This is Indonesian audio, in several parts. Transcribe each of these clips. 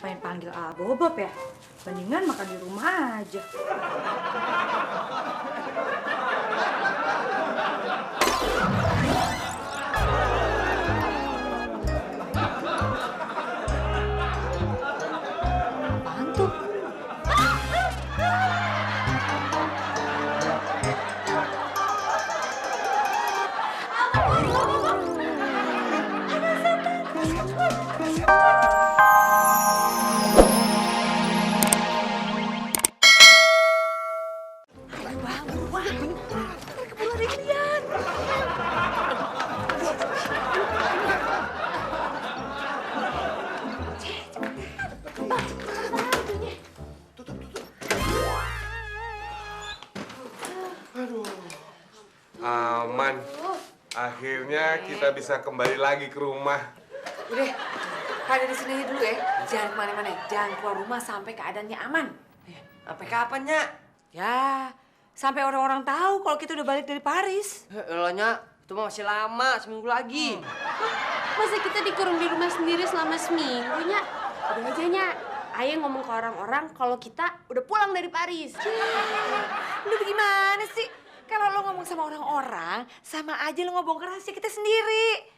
Ngapain panggil Bobob ya? Mendingan makan di rumah aja. Apaan tuh? Aman. Akhirnya kita bisa kembali lagi ke rumah. Udah, pada di sini dulu ya. Jangan kemana-mana. Jangan keluar rumah sampai keadaannya aman. Sampai kapan, Nyak? Ya, sampai orang-orang tahu kalau kita udah balik dari Paris. Elah, Nyak. Itu mah masih lama, seminggu lagi. Masa kita dikurung di rumah sendiri selama seminggu, Nyak? Udah aja, Nyak. Ayah ngomong ke orang-orang kalau kita udah pulang dari Paris. Lu gimana sih? Kalau lo ngomong sama orang-orang, sama aja lo ngomong rahasia kita sendiri.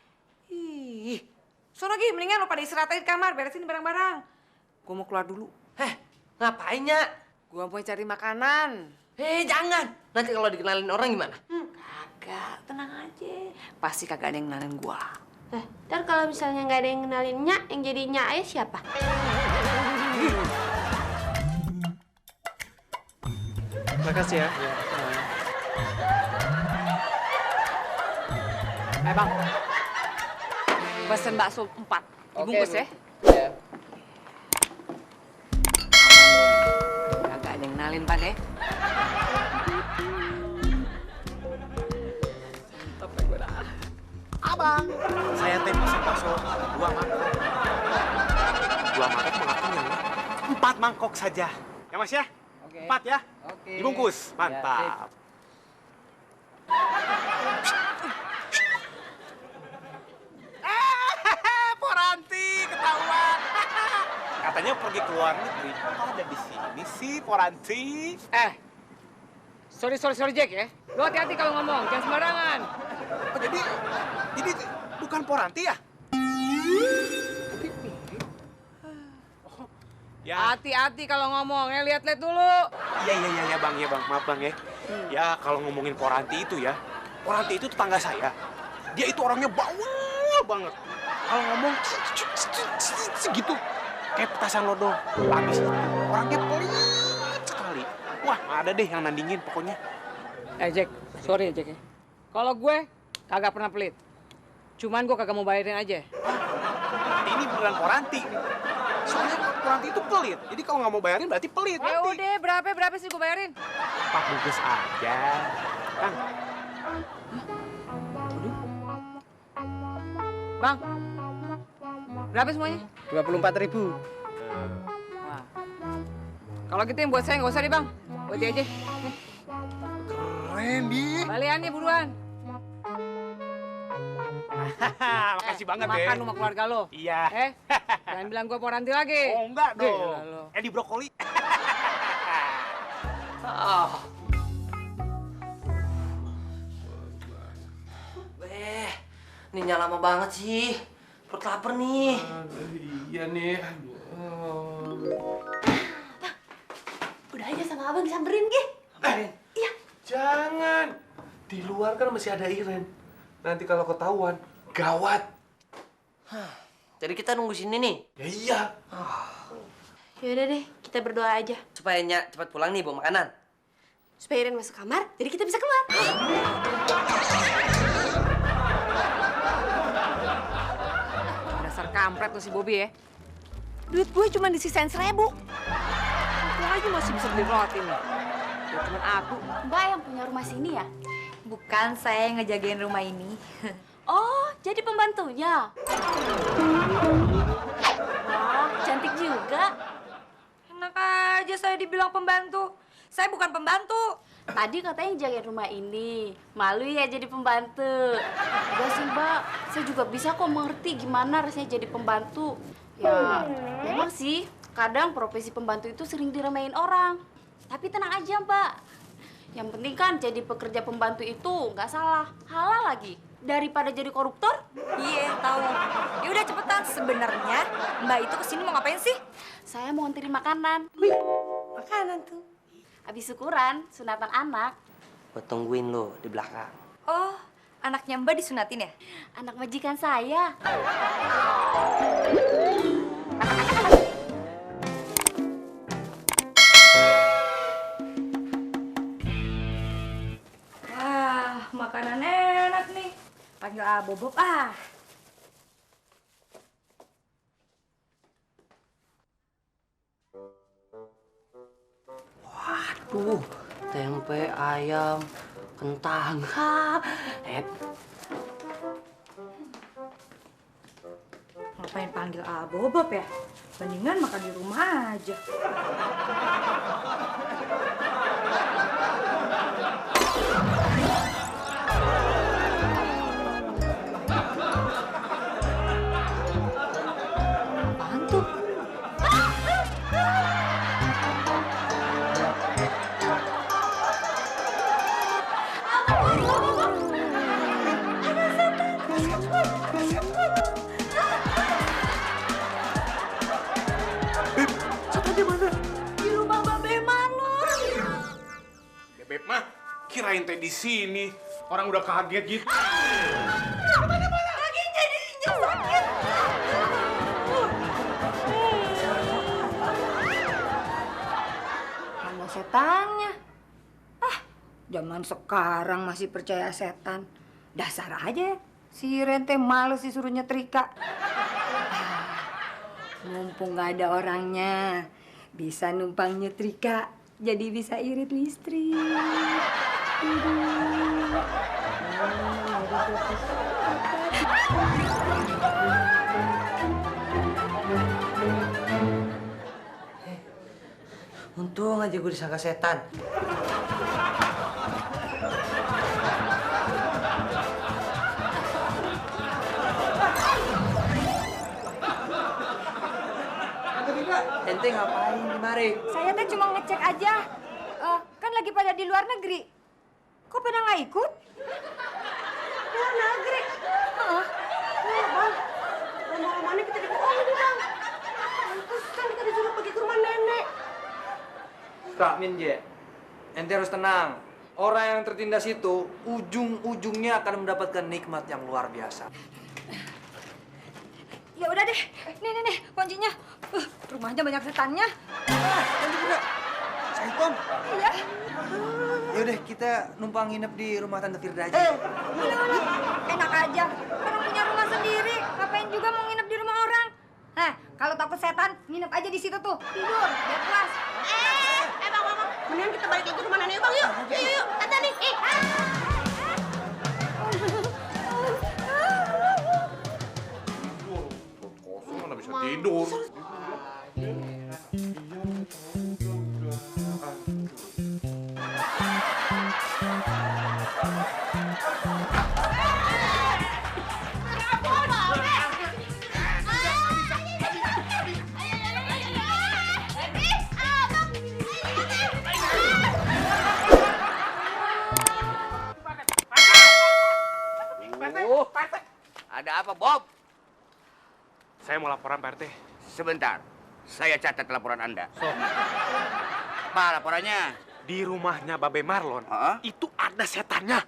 Ih, sono lagi, mendingan lo pada istirahatin di kamar, beresin barang-barang. Gue mau keluar dulu. Ngapain, Nyak? Gue mau cari makanan. Jangan. Nanti kalau dikenalin orang gimana? Kagak, tenang aja. Pasti kagak ada yang kenalin gue. Ntar kalau misalnya nggak ada yang kenalin Nyak, yang jadi Nyak Ayah siapa? Makasih ya. Bang, pesen bakso 4. Dibungkus ya. Iya. Kagak ada yang kenalin, Pak, deh. Abang, saya teh pesen bakso 2 mangkok. 2 mangkok mengakunya 4 mangkok saja. Ya Mas ya? Oke. 4 ya? Oke. Dibungkus. Mantap. Poranti ketahuan. Katanya pergi ke luar negeri. Kok ada di sini sih Poranti? Sorry Jack ya. Lo hati-hati kalau ngomong, jangan sembarangan. Oh, jadi bukan Poranti ya? Oh, ya. Hati-hati kalau ngomong, ya lihat-lihat dulu. Iya bang, maaf bang ya. Ya kalau ngomongin Poranti itu ya, Poranti itu tetangga saya. Dia itu orangnya bawel banget. Kalau ngomong segitu, kayak petasan lodong. Habis itu orangnya pelit sekali. Wah, ada deh yang nandingin pokoknya. Jack, sorry ya Jack ya. Kalau gue kagak pernah pelit. Cuman gue kagak mau bayarin aja. Berarti ini beneran Poranti. Soalnya Poranti itu pelit. Jadi kalau nggak mau bayarin berarti pelit. Ya udah, berapa sih gue bayarin? 4 bungkus aja. Bang, Bang, berapa semuanya? 24.000. Wah. Kalau gitu yang buat saya nggak usah deh bang. Buat dia aja. Nih, keren di. baliannya buruan. Makasih banget deh. Makan rumah keluarga lo. Iya. Jangan bilang gue Poranti lagi. Oh enggak Gila dong. lo. Di brokoli. Ini nyala lama banget sih. Perut lapar nih. Iya nih. Udah aja sama abang disamperin, Gi. Iya. Jangan. Di luar kan masih ada Iren. Nanti kalau ketahuan, gawat. Jadi kita nunggu sini nih. Ya iya. Yaudah deh, kita berdoa aja. Supaya Nyak cepat pulang nih bawa makanan. Supaya Iren masuk kamar, jadi kita bisa keluar. Dasar kampret tuh si Bobby ya. Duit gue cuma disisain 1.000. Itu aja masih bisa beli roti nih. Ya cuma aku. Mbak yang punya rumah sini ya? Bukan, saya yang ngejagain rumah ini. Oh, jadi pembantunya? Wah, cantik juga. Enak aja saya dibilang pembantu. Saya bukan pembantu. Tadi katanya jagain rumah ini. Malu ya jadi pembantu. Udah sih, Mbak. Saya juga bisa kok mengerti gimana rasanya jadi pembantu. Ya, memang sih kadang profesi pembantu itu sering diremehin orang. Tapi tenang aja, Mbak. Yang penting kan jadi pekerja pembantu itu nggak salah, halal lagi. Daripada jadi koruptor. Iya, tahu. Ya udah cepetan. Sebenarnya Mbak itu kesini mau ngapain sih? Saya mau nganterin makanan. Makanan tuh. Habis syukuran, sunatan anak. Gue tungguin lo di belakang. Oh, anaknya Mbak disunatin ya? Anak majikan saya. Wah, makanan enak nih. Panggil Bobob ah. Aduh, tempe, ayam, kentang. Ha, Ngapain panggil Bobob ya? Mendingan makan di rumah aja. Apaan tuh? Di rumah Babe Marlon. Beb mah kirain teh di sini. Orang udah kaget gitu. Kakinya diinjak sakit. Mana setannya? Ah, zaman sekarang masih percaya setan. Dasar aja si Rente males disuruh nyetrika. Mumpung gak ada orangnya, bisa numpang nyetrika, jadi bisa irit listrik. untung aja gue disangka setan. Ente ngapain di mari? Saya teh cuma ngecek aja. Kan lagi pada di luar negeri. Kok pada nggak ikut? Luar negeri? Heeh. Bang. Lama-lamanya kita dibohongin, Bang. Terus kan kita disuruh pergi ke rumah nenek. Kak Minje, ente harus tenang. Orang yang tertindas itu ujung-ujungnya akan mendapatkan nikmat yang luar biasa. Ya udah deh. Nih, kuncinya. Rumahnya banyak setannya. Nanti juga. Assalamualaikum. Iya. Yaudah, kita numpang nginep di rumah Tante Firda aja. Enak aja. Orang punya rumah sendiri. Ngapain juga mau nginep di rumah orang? Nah, kalau takut setan, nginep aja di situ tuh. Tidur, biar puas. Bang. Mendingan kita balik lagi ke rumah nenek Bang, yuk. Yuk. Tante nih. Kosong mana bisa tidur. Ada apa, Bob? Saya mau laporan Pak RT. Sebentar, saya catat laporan Anda. Apa laporannya? Di rumahnya Babe Marlon, itu ada setannya.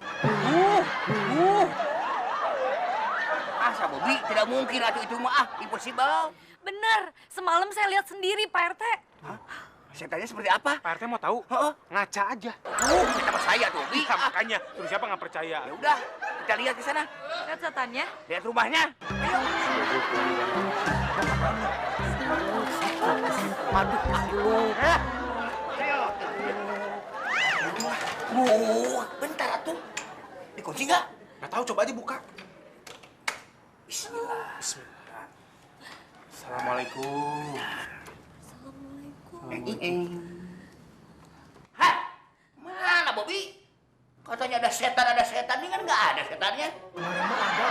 Asa, Bobby, tidak mungkin itu mah impossible. Bener, semalam saya lihat sendiri Pak RT. Setannya seperti apa? Pak RT mau tahu? Ngaca aja. Kita percaya tuh, Bobby. Iya, makanya. Terus siapa nggak percaya? Ya udah, kita lihat ke sana. Lihat setannya. Lihat rumahnya. Ayo. Waduh, aduh. Bentar tuh. Dikunci nggak? Nggak tahu, coba aja buka. Bismillah. Assalamualaikum. Hah? Mana, Bobby? Katanya ada setan, ini kan nggak ada setannya. Kemarin mah ada,